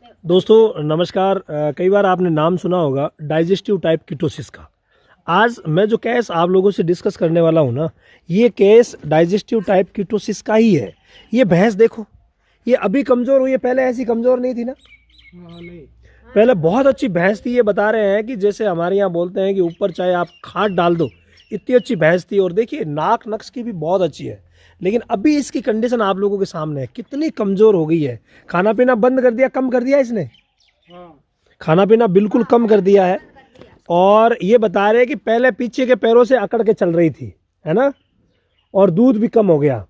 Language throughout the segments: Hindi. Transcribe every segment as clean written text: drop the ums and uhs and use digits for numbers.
दोस्तों नमस्कार। कई बार आपने नाम सुना होगा डाइजेस्टिव टाइप कीटोसिस का। आज मैं जो केस आप लोगों से डिस्कस करने वाला हूँ ना, ये केस डाइजेस्टिव टाइप कीटोसिस का ही है। ये भैंस देखो, ये अभी कमज़ोर हुई है, पहले ऐसी कमज़ोर नहीं थी ना। नहीं। पहले बहुत अच्छी भैंस थी। ये बता रहे हैं कि जैसे हमारे यहाँ बोलते हैं कि ऊपर चाहे आप खाद डाल दो, इतनी अच्छी भैंस थी। और देखिए नाक नक्श की भी बहुत अच्छी है, लेकिन अभी इसकी कंडीशन आप लोगों के सामने है, कितनी कमज़ोर हो गई है। खाना पीना बंद कर दिया, कम कर दिया इसने। हाँ। खाना पीना बिल्कुल कम कर दिया है। और ये बता रहे हैं कि पहले पीछे के पैरों से अकड़ के चल रही थी, है ना। और दूध भी कम हो गया।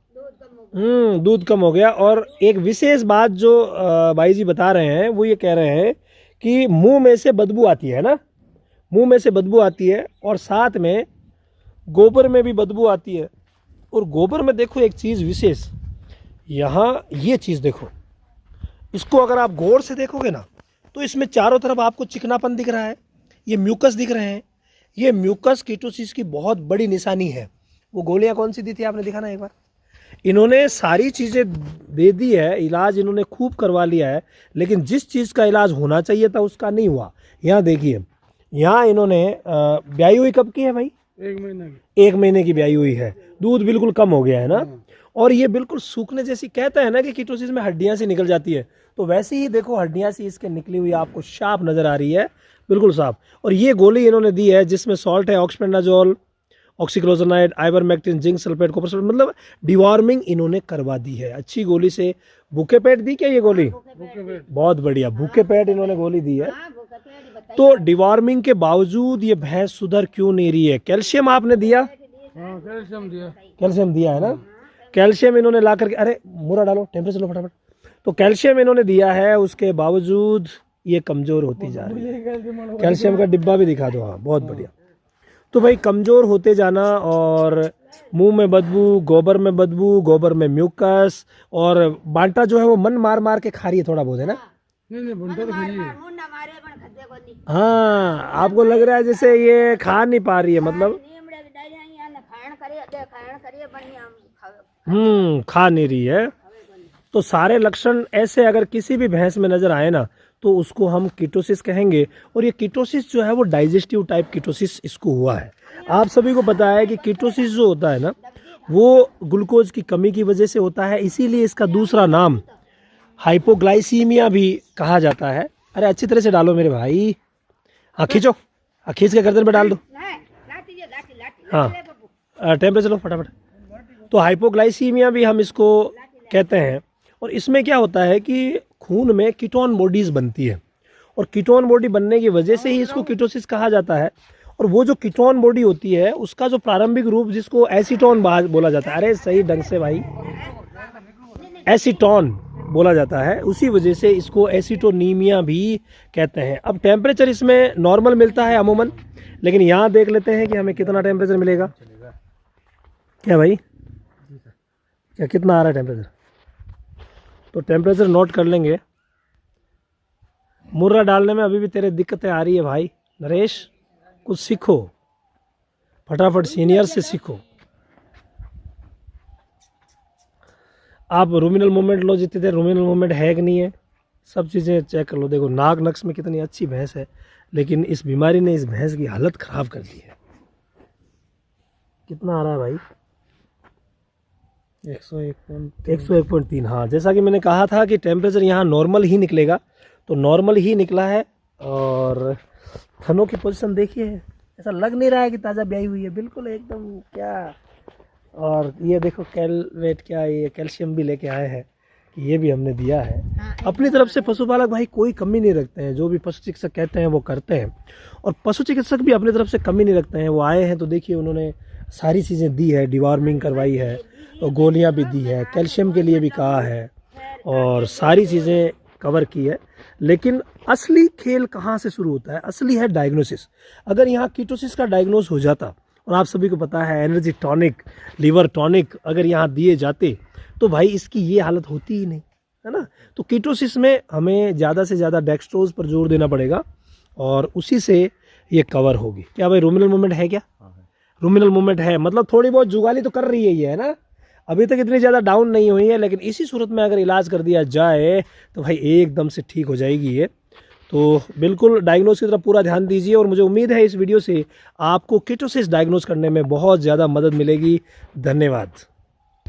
दूध कम हो गया। और एक विशेष बात जो भाई जी बता रहे हैं, वो ये कह रहे हैं कि मुंह में से बदबू आती है ना, मुंह में से बदबू आती है, और साथ में गोबर में भी बदबू आती है। और गोबर में देखो एक चीज़ विशेष, यहाँ ये चीज़ देखो, इसको अगर आप गौर से देखोगे ना, तो इसमें चारों तरफ आपको चिकनापन दिख रहा है, ये म्यूकस दिख रहे हैं। ये म्यूकस कीटोसिस की बहुत बड़ी निशानी है। वो गोलियां कौन सी दी थी आपने देखा ना एक बार। इन्होंने सारी चीज़ें दे दी है, इलाज इन्होंने खूब करवा लिया है, लेकिन जिस चीज़ का इलाज होना चाहिए था उसका नहीं हुआ। यहाँ देखिए, यहाँ इन्होंने ब्याई हुई कब की है भाई? 1 महीने की। 1 महीने की ब्याई हुई है। दूध बिल्कुल कम हो गया है ना। और ये बिल्कुल सूखने जैसी, कहते हैं ना कि कीटोसिस में हड्डियां सी निकल जाती है, तो वैसे ही देखो हड्डियां सी इसके निकली हुई आपको साफ नजर आ रही है, बिल्कुल साफ। और ये गोली इन्होंने दी है जिसमें सॉल्ट है, oxfendazole, oxyclozanide, ivermectin, zinc sulphate, copper sulphate, मतलब डिवॉर्मिंग इन्होंने करवा दी है अच्छी गोली से। भूखे पेट दी क्या ये गोली? बहुत बढ़िया, भूखे पेट इन्होंने गोली दी है। तो डिवॉर्मिंग के बावजूद ये भैंस सुधर क्यों नहीं रही है? कैल्शियम आपने दिया? हाँ, कैल्शियम दिया। कैल्शियम दिया है ना। कैल्शियम इन्होंने ला करके, अरे मुरा डालो, टेम्परेचर लो फटाफट। तो कैल्शियम इन्होंने दिया है, उसके बावजूद ये कमजोर होती जा रही है। कैल्शियम का डिब्बा भी दिखा दो। हाँ बहुत बढ़िया। तो भाई कमजोर होते जाना, और मुंह में बदबू, गोबर में बदबू, गोबर में म्यूकस, और बांटा जो है वो मन मार मार के खा रही है थोड़ा बहुत, है ना। नहीं भुंटा तो खाई है। हाँ आपको लग रहा है जैसे ये खा नहीं पा रही है, मतलब खा नहीं रही है। तो सारे लक्षण ऐसे अगर किसी भी भैंस में नजर आए ना, तो उसको हम कीटोसिस कहेंगे। और ये कीटोसिस जो है वो डाइजेस्टिव टाइप कीटोसिस इसको हुआ है। आप सभी को पता है कि कीटोसिस जो होता है ना, वो ग्लूकोज की कमी की वजह से होता है, इसीलिए इसका दूसरा नाम हाइपोग्लाइसीमिया भी कहा जाता है। अरे अच्छी तरह से डालो मेरे भाई। हाँ खींचो, हाँ खींच के गर्दन पे डाल दो। हाँ टेम्परेचर लो फटाफट। तो हाइपोग्लाइसीमिया भी हम इसको कहते हैं। और इसमें क्या होता है कि खून में कीटोन बॉडीज बनती है, और कीटोन बॉडी बनने की वजह से ही इसको कीटोसिस कहा जाता है। और वो जो कीटोन बॉडी होती है उसका जो प्रारंभिक रूप जिसको एसीटोन बोला जाता है, अरे सही ढंग से भाई, एसीटोन बोला जाता है, उसी वजह से इसको एसीटोनीमिया भी कहते हैं। अब टेम्परेचर इसमें नॉर्मल मिलता है अमूमन, लेकिन यहाँ देख लेते हैं कि हमें कितना टेम्परेचर मिलेगा। क्या भाई, क्या कितना आ रहा है टेम्परेचर? तो टेम्परेचर नोट कर लेंगे। मुर्रा डालने में अभी भी तेरे दिक्कतें आ रही है भाई नरेश, कुछ सीखो फटाफट, सीनियर से सीखो। आप रूमिनल मूवमेंट लो, जितने देर रूमिनल मूवमेंट है कि नहीं है, सब चीज़ें चेक कर लो। देखो नाक नक्श में कितनी अच्छी भैंस है, लेकिन इस बीमारी ने इस भैंस की हालत ख़राब कर दी है। कितना आ रहा है भाई? 101.3। हाँ जैसा कि मैंने कहा था कि टेम्परेचर यहाँ नॉर्मल ही निकलेगा, तो नॉर्मल ही निकला है। और थनों की पोजीशन देखिए, ऐसा लग नहीं रहा है कि ताज़ा ब्याई हुई है, बिल्कुल एकदम क्या। और ये देखो कैलवेट, क्या ये कैल्शियम भी लेके आए हैं कि ये भी हमने दिया है। अपनी तरफ से पशुपालक भाई कोई कमी नहीं रखते हैं, जो भी पशु चिकित्सक कहते हैं वो करते हैं। और पशु चिकित्सक भी अपनी तरफ से कमी नहीं रखते हैं। वो आए हैं तो देखिए उन्होंने सारी चीज़ें दी है, डिवॉर्मिंग करवाई है, और गोलियां भी दी है, कैल्शियम के लिए भी कहा है, और सारी चीज़ें कवर की है। लेकिन असली खेल कहाँ से शुरू होता है? असली है डायग्नोसिस। अगर यहाँ कीटोसिस का डायग्नोस हो जाता, और आप सभी को पता है एनर्जी टॉनिक, लीवर टॉनिक अगर यहाँ दिए जाते, तो भाई इसकी ये हालत होती ही नहीं, है ना। तो कीटोसिस में हमें ज़्यादा से ज़्यादा डेक्स्ट्रोज पर जोर देना पड़ेगा, और उसी से ये कवर होगी। क्या भाई रूमिनल मूवमेंट है क्या? रूमिनल मूवमेंट है, मतलब थोड़ी बहुत जुगाली तो कर रही है ये, है ना। अभी तक इतनी ज़्यादा डाउन नहीं हुई है, लेकिन इसी सूरत में अगर इलाज कर दिया जाए तो भाई एकदम से ठीक हो जाएगी ये। तो बिल्कुल डायग्नोस की तरफ पूरा ध्यान दीजिए, और मुझे उम्मीद है इस वीडियो से आपको कीटोसिस डायग्नोस करने में बहुत ज़्यादा मदद मिलेगी। धन्यवाद।